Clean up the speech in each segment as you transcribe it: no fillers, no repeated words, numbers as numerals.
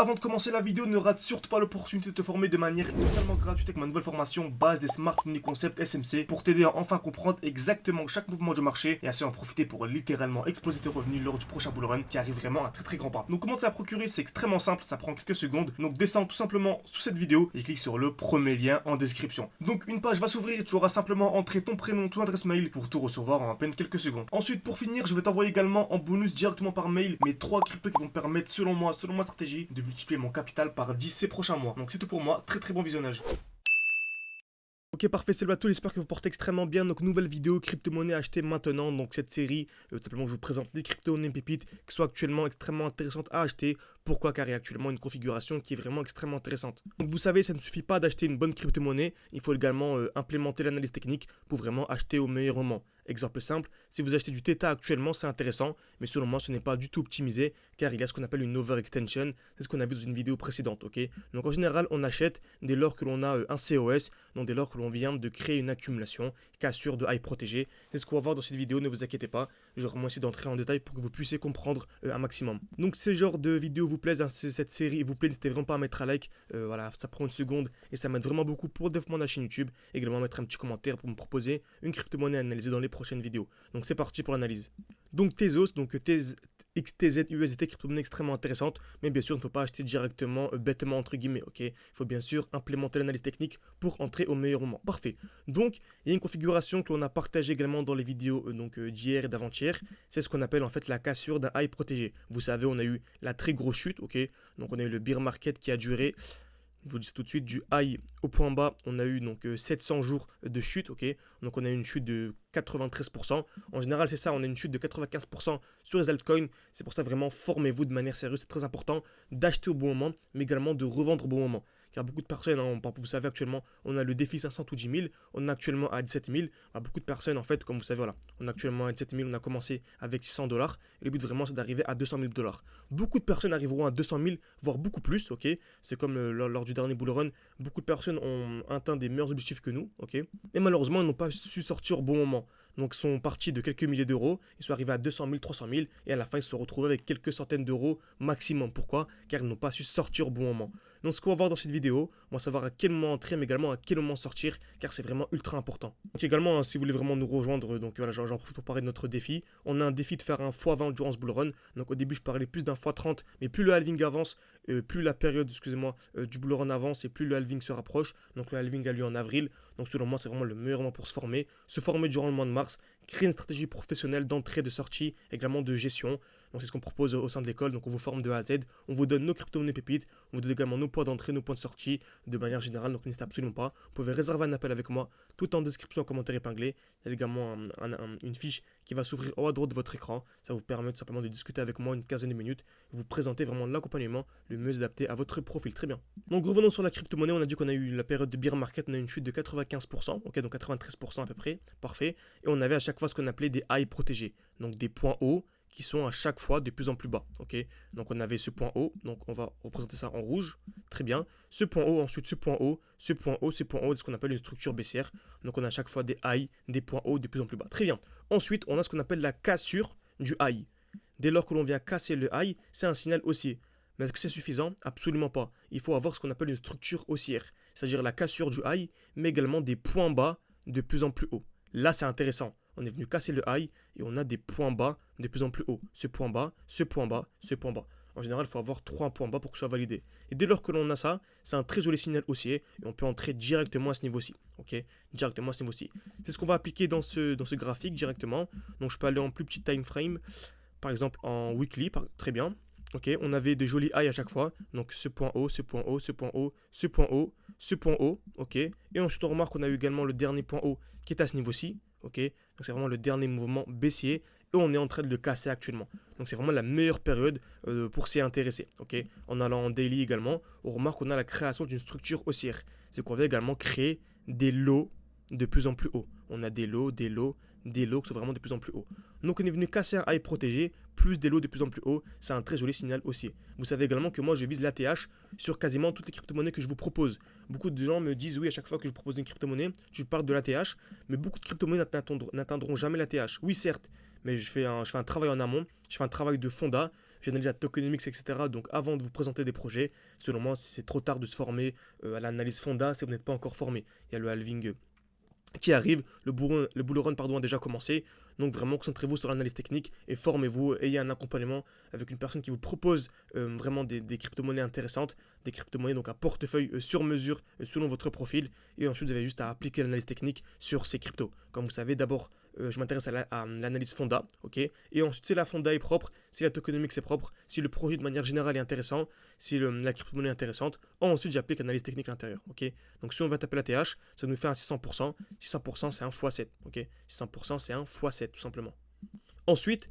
avant de commencer la vidéo, ne rate surtout pas l'opportunité de te former de manière totalement gratuite avec ma nouvelle formation base des Smart Money Concept SMC pour t'aider à enfin comprendre exactement chaque mouvement du marché et ainsi en profiter pour littéralement exploser tes revenus lors du prochain bull run qui arrive vraiment à très grand pas. Donc comment te la procurer, c'est extrêmement simple, ça prend quelques secondes. Donc descends tout simplement sous cette vidéo et clique sur le premier lien en description. Donc une page va s'ouvrir et tu auras simplement entré ton prénom, ton adresse mail pour tout recevoir en à peine quelques secondes. Ensuite pour finir, je vais t'envoyer également en bonus directement par mail mes 3 cryptos qui vont me permettre selon moi, selon ma stratégie, de multiplier mon capital par 10 ces prochains mois. Donc c'est tout pour moi, très bon visionnage. Ok parfait, salut à tous, j'espère que vous portez extrêmement bien. Donc nouvelle vidéo crypto-monnaie achetée maintenant. Donc cette série, tout simplement je vous présente les crypto-monnaies pépites qui sont actuellement extrêmement intéressantes à acheter. Pourquoi? Car il y a actuellement une configuration qui est vraiment extrêmement intéressante. Donc vous savez, ça ne suffit pas d'acheter une bonne crypto-monnaie, il faut également implémenter l'analyse technique pour vraiment acheter au meilleur moment. Exemple simple, si vous achetez du Theta actuellement, c'est intéressant, mais selon moi, ce n'est pas du tout optimisé, car il y a ce qu'on appelle une overextension, c'est ce qu'on a vu dans une vidéo précédente, ok? Donc en général, on achète dès lors que l'on a un COS, donc dès lors que l'on vient de créer une accumulation, cassure de high protégé. C'est ce qu'on va voir dans cette vidéo, ne vous inquiétez pas, je vais vraiment essayer d'entrer en détail pour que vous puissiez comprendre un maximum. Donc ce genre de vidéo vous plaise, hein, cette série vous plaît, n'hésitez vraiment pas à mettre un like, voilà, ça prend une seconde et ça m'aide vraiment beaucoup pour le développement de la chaîne YouTube, et également mettre un petit commentaire pour me proposer une crypto-monnaie à analyser dans les prochaines vidéos. Donc c'est parti pour l'analyse. Donc Tezos, donc XTZ USDT, crypto-monnaie extrêmement intéressante, mais bien sûr il ne faut pas acheter directement, bêtement entre guillemets, ok? Il faut bien sûr implémenter l'analyse technique pour entrer au meilleur moment. Parfait. Donc il y a une configuration que l'on a partagée également dans les vidéos d'hier et d'avant-hier, c'est ce qu'on appelle en fait la cassure d'un high protégé. Vous savez, on a eu la très grosse chute, ok? Donc on a eu le bear market qui a duré, je vous dis tout de suite, du high au point bas, on a eu donc 700 jours de chute, ok? Donc on a eu une chute de 93%. En général, c'est ça, on a une chute de 95% sur les altcoins. C'est pour ça, vraiment, formez-vous de manière sérieuse. C'est très important d'acheter au bon moment, mais également de revendre au bon moment. Car beaucoup de personnes, hein, vous savez actuellement, on a le défi 500 ou 10 000, on est actuellement à 17 000. Beaucoup de personnes, en fait, comme vous savez, voilà, on est actuellement à 17 000, on a commencé avec 100 $. Et le but vraiment, c'est d'arriver à 200 000 $. Beaucoup de personnes arriveront à 200 000, voire beaucoup plus, ok? C'est comme lors du dernier bull run, beaucoup de personnes ont atteint des meilleurs objectifs que nous, ok? Et malheureusement, ils n'ont pas su sortir au bon moment. Donc, ils sont partis de quelques milliers d'euros, ils sont arrivés à 200 000, 300 000, et à la fin, ils se sont retrouvés avec quelques centaines d'euros maximum. Pourquoi? Car ils n'ont pas su sortir au bon moment. Donc, ce qu'on va voir dans cette vidéo, on va savoir à quel moment entrer, mais également à quel moment sortir, car c'est vraiment ultra important. Donc, également, hein, si vous voulez vraiment nous rejoindre, donc voilà, j'en profite pour parler de notre défi. On a un défi de faire un x20 durant ce bull run. Donc, au début, je parlais plus d'un x30, mais plus le halving avance, plus la période, du bull run avance et plus le halving se rapproche. Donc, le halving a lieu en avril. Donc, selon moi, c'est vraiment le meilleur moment pour se former. Se former durant le mois de mars, créer une stratégie professionnelle d'entrée, de sortie, également de gestion. Donc c'est ce qu'on propose au sein de l'école. Donc on vous forme de A à Z, on vous donne nos crypto-monnaies pépites, on vous donne également nos points d'entrée, nos points de sortie de manière générale. Donc n'hésitez absolument pas. Vous pouvez réserver un appel avec moi, tout en description, en commentaire épinglé. Il y a également une fiche qui va s'ouvrir au haut à droite de votre écran. Ça vous permet tout simplement de discuter avec moi une quinzaine de minutes, vous présenter vraiment l'accompagnement le mieux adapté à votre profil. Très bien. Donc revenons sur la crypto-monnaie. On a dit qu'on a eu la période de bear market, on a eu une chute de 95%, ok, donc 93% à peu près, parfait. Et on avait à chaque fois ce qu'on appelait des highs protégés, donc des points hauts qui sont à chaque fois de plus en plus bas, ok. Donc on avait ce point haut, donc on va représenter ça en rouge, très bien. Ce point haut, ensuite ce point haut, ce point haut, ce point haut, c'est ce qu'on appelle une structure baissière. Donc on a à chaque fois des highs, des points hauts de plus en plus bas, très bien. Ensuite, on a ce qu'on appelle la cassure du high. Dès lors que l'on vient casser le high, c'est un signal haussier. Mais est-ce que c'est suffisant? Absolument pas. Il faut avoir ce qu'on appelle une structure haussière, c'est-à-dire la cassure du high, mais également des points bas de plus en plus haut. Là, c'est intéressant. On est venu casser le high et on a des points bas de plus en plus haut. Ce point bas, ce point bas, ce point bas. En général, il faut avoir 3 points bas pour que ce soit validé. Et dès lors que l'on a ça, c'est un très joli signal haussier et on peut entrer directement à ce niveau-ci. Ok, directement à ce niveau-ci. C'est ce qu'on va appliquer dans ce graphique directement. Donc, je peux aller en plus petit time frame, par exemple en weekly, très bien. Ok, on avait des jolis highs à chaque fois. Donc, ce point haut, ce point haut, ce point haut, ce point haut, ce point haut. Ok, et ensuite, on remarque qu'on a eu également le dernier point haut qui est à ce niveau-ci. Ok, donc c'est vraiment le dernier mouvement baissier et on est en train de le casser actuellement. Donc c'est vraiment la meilleure période pour s'y intéresser. Ok, en allant en daily également, on remarque qu'on a la création d'une structure haussière. C'est qu'on va également créer des lots de plus en plus hauts. On a des lots qui sont vraiment de plus en plus hauts. Donc on est venu casser un high protégé, plus des lots de plus en plus hauts, c'est un très joli signal haussier. Vous savez également que moi je vise l'ATH sur quasiment toutes les crypto-monnaies que je vous propose. Beaucoup de gens me disent oui, à chaque fois que je propose une crypto-monnaie, je parle de l'ATH, mais beaucoup de crypto-monnaies n'atteindront jamais l'ATH. Oui certes, mais je fais un travail en amont, je fais un travail de fonda, j'analyse la tokenomics, etc. Donc avant de vous présenter des projets, selon moi, c'est trop tard de se former à l'analyse fonda si vous n'êtes pas encore formé. Il y a le halving qui arrive, le bull run pardon, a déjà commencé, donc vraiment concentrez-vous sur l'analyse technique et formez-vous, ayez un accompagnement avec une personne qui vous propose vraiment des crypto-monnaies intéressantes, des crypto-monnaies donc un portefeuille sur mesure selon votre profil, et ensuite vous avez juste à appliquer l'analyse technique sur ces cryptos. Comme vous savez, d'abord je m'intéresse à l'analyse fonda, ok, et ensuite si la fonda est propre, si la tokenomics est propre, si le projet de manière générale est intéressant, si la crypto-monnaie est intéressante, ensuite j'applique l'analyse technique à l'intérieur, ok. Donc si on va taper la TH, ça nous fait un 600%, 600% c'est un x7, ok, 600% c'est un x7 tout simplement. Ensuite,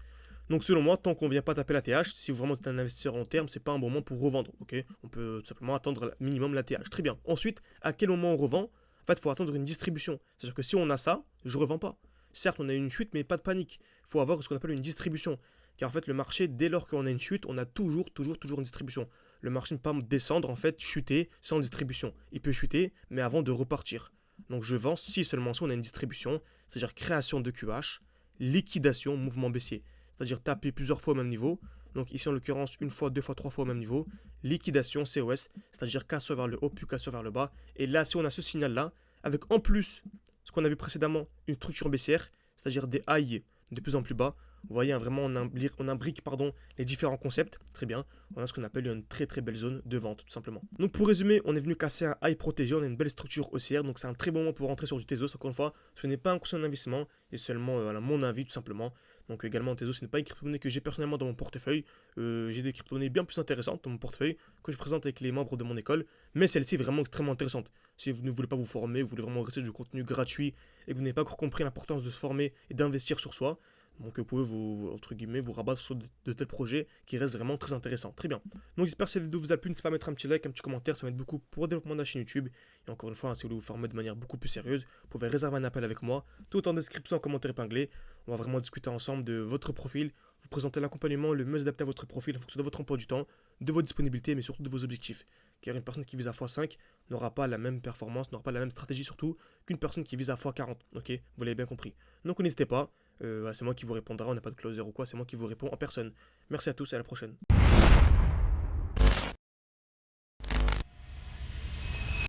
donc selon moi, tant qu'on ne vient pas taper la TH, si vraiment vous êtes un investisseur en terme, c'est pas un bon moment pour revendre, ok. On peut tout simplement attendre minimum la TH, très bien. Ensuite, à quel moment on revend? En fait, il faut attendre une distribution. C'est-à-dire que si on a ça, je ne revends pas. Certes, on a une chute, mais pas de panique. Il faut avoir ce qu'on appelle une distribution. Car en fait, le marché, dès lors qu'on a une chute, on a toujours une distribution. Le marché ne peut pas descendre, en fait, chuter sans distribution. Il peut chuter, mais avant de repartir. Donc je vends si seulement si on a une distribution, c'est-à-dire création de QH, liquidation, mouvement baissier. C'est-à-dire taper plusieurs fois au même niveau. Donc ici en l'occurrence, une fois, deux fois, trois fois au même niveau. Liquidation, COS, c'est-à-dire cassure vers le haut, puis cassure vers le bas. Et là, si on a ce signal-là, avec en plus ce qu'on a vu précédemment, une structure baissière, c'est-à-dire des highs de plus en plus bas. Vous voyez, vraiment, on imbrique les différents concepts. Très bien. On a ce qu'on appelle une très très belle zone de vente, tout simplement. Donc pour résumer, on est venu casser un high protégé. On a une belle structure haussière. Donc c'est un très bon moment pour rentrer sur du Tezos. Encore une fois, ce n'est pas un conseil d'investissement. C'est seulement mon avis, tout simplement. Donc également, Tezos, ce n'est pas une crypto-monnaie que j'ai personnellement dans mon portefeuille. J'ai des crypto-monnaies bien plus intéressantes dans mon portefeuille que je présente avec les membres de mon école. Mais celle-ci est vraiment extrêmement intéressante. Si vous ne voulez pas vous former, vous voulez vraiment rester du contenu gratuit et que vous n'avez pas encore compris l'importance de se former et d'investir sur soi, donc vous pouvez entre guillemets, vous rabattre sur de tels projets qui restent vraiment très intéressants. Très bien. Donc j'espère que cette vidéo vous a plu. N'hésitez pas à mettre un petit like, un petit commentaire, ça m'aide beaucoup pour le développement de la chaîne YouTube. Et encore une fois, si vous voulez vous former de manière beaucoup plus sérieuse, vous pouvez réserver un appel avec moi. Tout en description, en commentaire épinglé. On va vraiment discuter ensemble de votre profil, vous présenter l'accompagnement le mieux adapté à votre profil en fonction de votre emploi du temps, de vos disponibilités, mais surtout de vos objectifs. Car une personne qui vise à x5 n'aura pas la même performance, n'aura pas la même stratégie surtout qu'une personne qui vise à x40. Ok, vous l'avez bien compris. Donc n'hésitez pas. C'est moi qui vous répondra, on n'a pas de closer ou quoi, c'est moi qui vous réponds en personne. Merci à tous et à la prochaine.